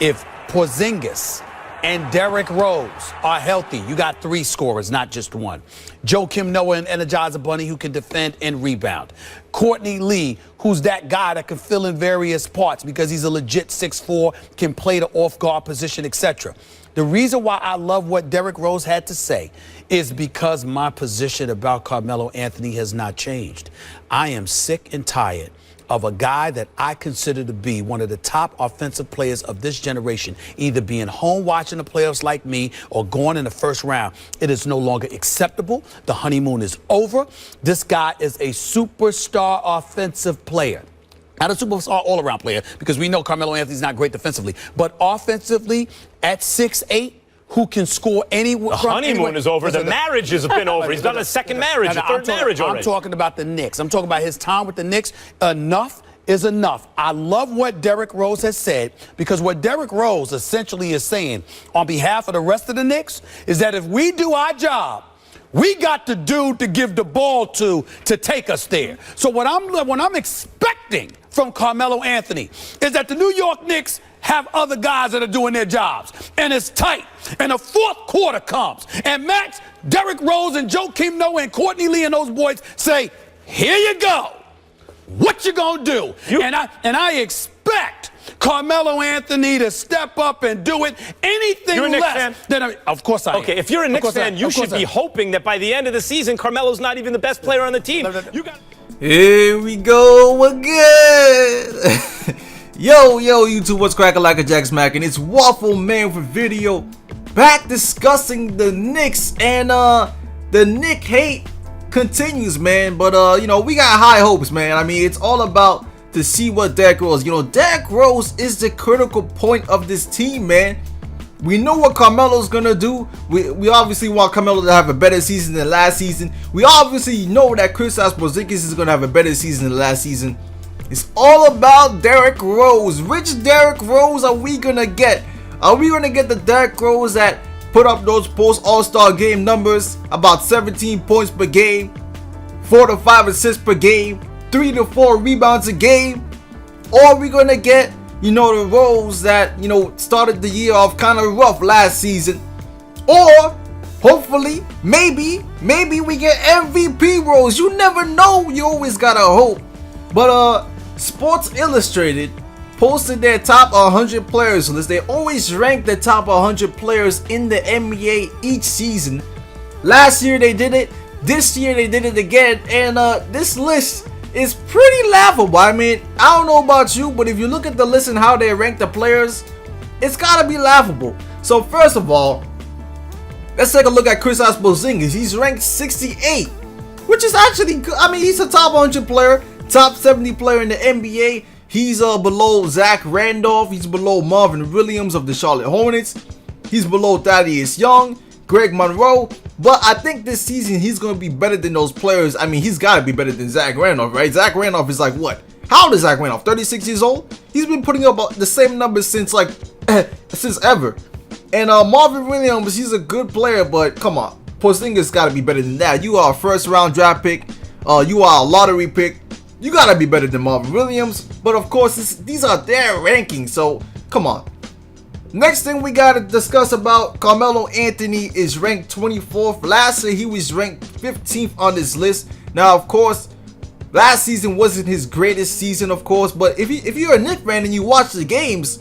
If Porzingis and Derrick Rose are healthy, you got 3 scorers, not just 1. Joakim Noah and Energizer Bunny, who can defend and rebound. Courtney Lee, who's that guy that can fill in various parts because he's a legit 6'4", can play the off-guard position, etc. The reason why I love what Derrick Rose had to say is because my position about Carmelo Anthony has not changed. I am sick and tired of a guy that I consider to be one of the top offensive players of this generation, either being home watching the playoffs like me or going in the first round. It is no longer acceptable. The honeymoon is over. This guy is a superstar offensive player. Not a superstar all-around player, because we know Carmelo Anthony's not great defensively. But offensively, at 6'8", who can score anywhere. The honeymoon is over. The marriage has been over. He's done a second marriage, a third marriage already. I'm talking about the Knicks. I'm talking about his time with the Knicks. Enough is enough. I love what Derrick Rose has said, because what Derrick Rose essentially is saying on behalf of the rest of the Knicks is that if we do our job, we got the dude to give the ball to take us there. So what I'm expecting from Carmelo Anthony is that the New York Knicks have other guys that are doing their jobs, and it's tight, and the fourth quarter comes, and Max, Derrick Rose, and Joakim Noah, and Courtney Lee, and those boys say, here you go. What you gonna do? And I expect Carmelo Anthony to step up and do it. Anything you're a Knicks less fan? than of course I am. Okay, if you're a Knicks fan, you should be hoping that by the end of the season, Carmelo's not even the best player on the team. Here we go again. Yo, YouTube, what's crackalackajackasmacin? It's Waffleman for video, back discussing the Knicks, and the Knick hate continues, man. But you know, we got high hopes, man. I mean, it's all about to see what Derrick Rose. You know, Derrick Rose is the critical point of this team, man. We know what Carmelo's gonna do. We obviously want Carmelo to have a better season than last season. We obviously know that Porzingis is gonna have a better season than last season. It's all about Derrick Rose. Which Derrick Rose are we gonna get? Are we gonna get the Derrick Rose that put up those post All-Star game numbers, about 17 points per game, 4 to 5 assists per game, 3 to 4 rebounds a game? Or are we gonna get, you know, the Rose that, you know, started the year off kind of rough last season? Or hopefully, maybe we get MVP Rose. You never know. You always gotta hope. But Sports Illustrated posted their top 100 players list. They always rank the top 100 players in the NBA each season. Last year they did it. This year they did it again. And this list is pretty laughable. I mean, I don't know about you, but if you look at the list and how they rank the players, it's gotta be laughable. So first of all, let's take a look at Porzingis. He's ranked 68, which is actually good. I mean, he's a top 100 player, top 70 player in the NBA. He's below Zach Randolph. He's below Marvin Williams of the Charlotte Hornets. He's below Thaddeus Young, Greg Monroe. But I think this season he's going to be better than those players. I mean, he's got to be better than Zach Randolph, right? Zach Randolph is like what? How old is Zach Randolph? 36 years old? He's been putting up the same numbers since like since ever. And Marvin Williams, he's a good player, but come on, Porzingis got to be better than that. You are a first-round draft pick. You are a lottery pick. You got to be better than Marvin Williams. But of course, these are their rankings, so come on. Next thing we got to discuss about Carmelo Anthony is ranked 24th. Last year, he was ranked 15th on this list. Now, of course, last season wasn't his greatest season, of course. But if you're a Knicks fan and you watch the games,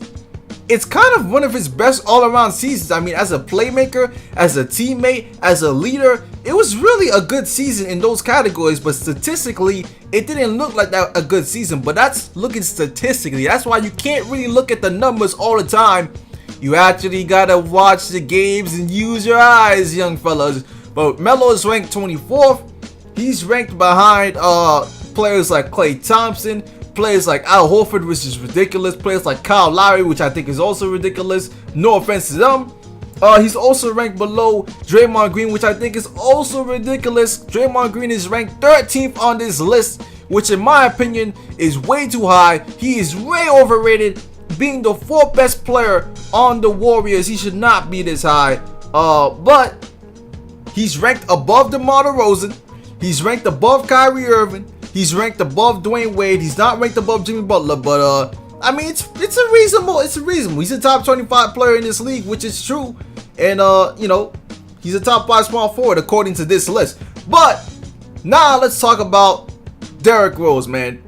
it's kind of one of his best all-around seasons. I mean, as a playmaker, as a teammate, as a leader, it was really a good season in those categories. But statistically, it didn't look like that a good season. But that's looking statistically. That's why you can't really look at the numbers all the time. You actually gotta watch the games and use your eyes, young fellas. But Melo is ranked 24th. He's ranked behind players like Klay Thompson, players like Al Horford, which is ridiculous, players like Kyle Lowry, which I think is also ridiculous. No offense to them. He's also ranked below Draymond Green, which I think is also ridiculous. Draymond Green is ranked 13th on this list, which in my opinion is way too high. He is way overrated. Being the 4th best player on the Warriors, he should not be this high. But he's ranked above DeMar DeRozan. He's ranked above Kyrie Irving. He's ranked above Dwayne Wade. He's not ranked above Jimmy Butler, but I mean, it's a reasonable. He's a top 25 player in this league, which is true, and you know, he's a top 5 small forward according to this list. But now let's talk about Derrick Rose, man.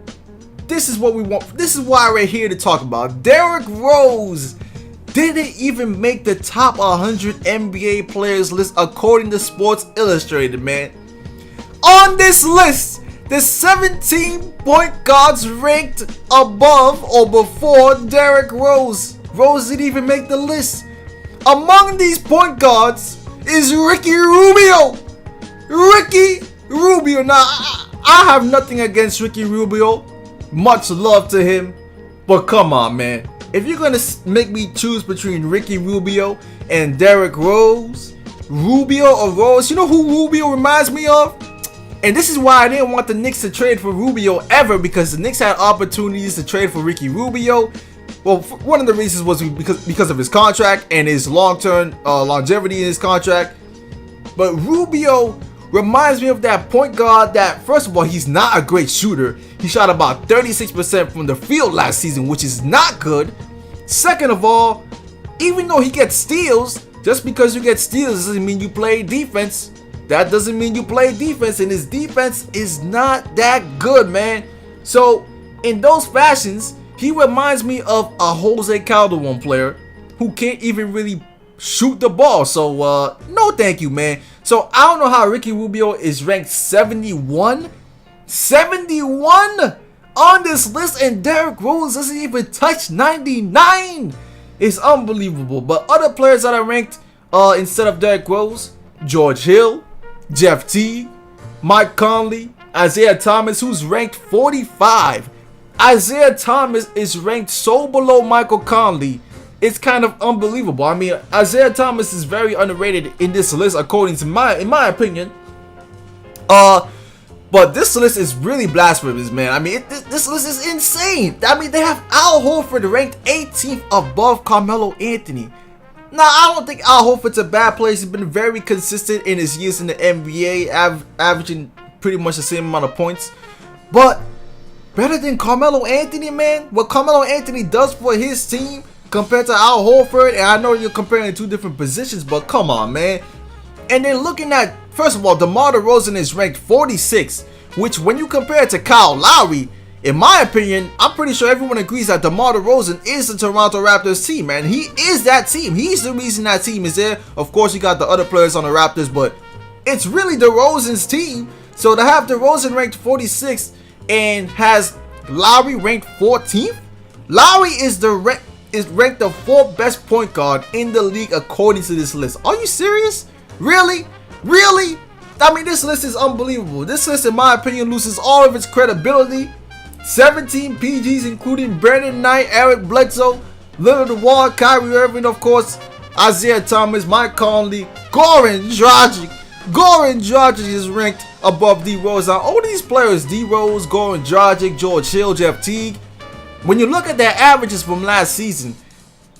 This is what we want. This is why we're here to talk about. Derrick Rose didn't even make the top 100 NBA players list according to Sports Illustrated, man. On this list, the 17 point guards ranked above or before Derrick Rose. Rose didn't even make the list. Among these point guards is Ricky Rubio. Ricky Rubio. Now, I have nothing against Ricky Rubio. Much love to him. But come on, man. If you're going to make me choose between Ricky Rubio and Derrick Rose, Rubio or Rose, you know who Rubio reminds me of? And this is why I didn't want the Knicks to trade for Rubio ever, because the Knicks had opportunities to trade for Ricky Rubio. Well, one of the reasons was because of his contract and his long-term longevity in his contract. But Rubio reminds me of that point guard that, first of all, he's not a great shooter. He shot about 36% from the field last season, which is not good. Second of all, even though he gets steals, just because you get steals doesn't mean you play defense. That doesn't mean you play defense, and his defense is not that good, man. So, in those fashions, he reminds me of a Jose Calderon player who can't even really shoot the ball. So, no thank you, man. So, I don't know how Ricky Rubio is ranked 71. 71 on this list, and Derrick Rose doesn't even touch 99. It's unbelievable. But other players that are ranked instead of Derrick Rose, George Hill, Jeff Teague, Mike Conley, Isaiah Thomas, who's ranked 45. Isaiah Thomas is ranked so below Michael Conley, it's kind of unbelievable. I mean, Isaiah Thomas is very underrated in this list, according to in my opinion. But this list is really blasphemous, man. I mean, this list is insane. I mean, they have Al Horford ranked 18th above Carmelo Anthony. Now, I don't think Al Horford's a bad player. He's been very consistent in his years in the NBA, averaging pretty much the same amount of points. But better than Carmelo Anthony, man? What Carmelo Anthony does for his team compared to Al Horford, and I know you're comparing two different positions, but come on, man. And then looking at, first of all, DeMar DeRozan is ranked 46, which when you compare it to Kyle Lowry, in my opinion, I'm pretty sure everyone agrees that DeMar DeRozan is the Toronto Raptors team, man. He is that team. He's the reason that team is there. Of course, you got the other players on the Raptors, but it's really DeRozan's team. So to have DeRozan ranked 46th and has Lowry ranked 14th, Lowry is ranked the 4th best point guard in the league according to this list. Are you serious? Really? Really? I mean, this list is unbelievable. This list, in my opinion, loses all of its credibility. 17 PGs, including Brandon Knight, Eric Bledsoe, Leonard Wall, Kyrie Irving, of course, Isaiah Thomas, Mike Conley, Goran Dragic. Goran Dragic is ranked above D Rose. Now, all these players, D Rose, Goran Dragic, George Hill, Jeff Teague, when you look at their averages from last season,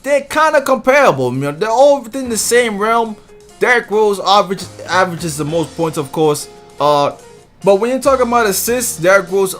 they're kind of comparable. You know, they're all within the same realm. Derrick Rose averages the most points, of course. But when you're talking about assists, Derrick Rose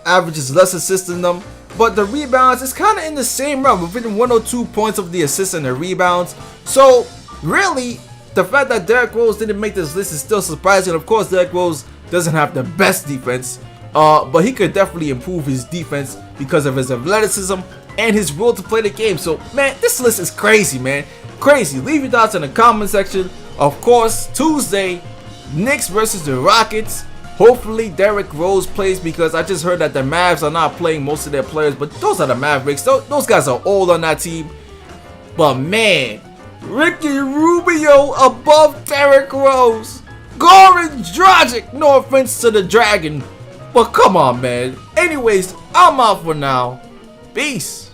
averages less assists than them. But the rebounds is kind of in the same realm, within 102 points of the assists and the rebounds. So, really, the fact that Derrick Rose didn't make this list is still surprising. Of course, Derrick Rose doesn't have the best defense, but he could definitely improve his defense because of his athleticism and his will to play the game. So, man, this list is crazy, man. Crazy. Leave your thoughts in the comment section. Of course, Tuesday, Knicks versus the Rockets. Hopefully Derrick Rose plays, because I just heard that the Mavs are not playing most of their players, but those are the Mavericks. Those guys are old on that team. But man, Ricky Rubio above Derrick Rose. Goran Dragic, no offense to the Dragon, but come on, man. Anyways, I'm out for now. Peace.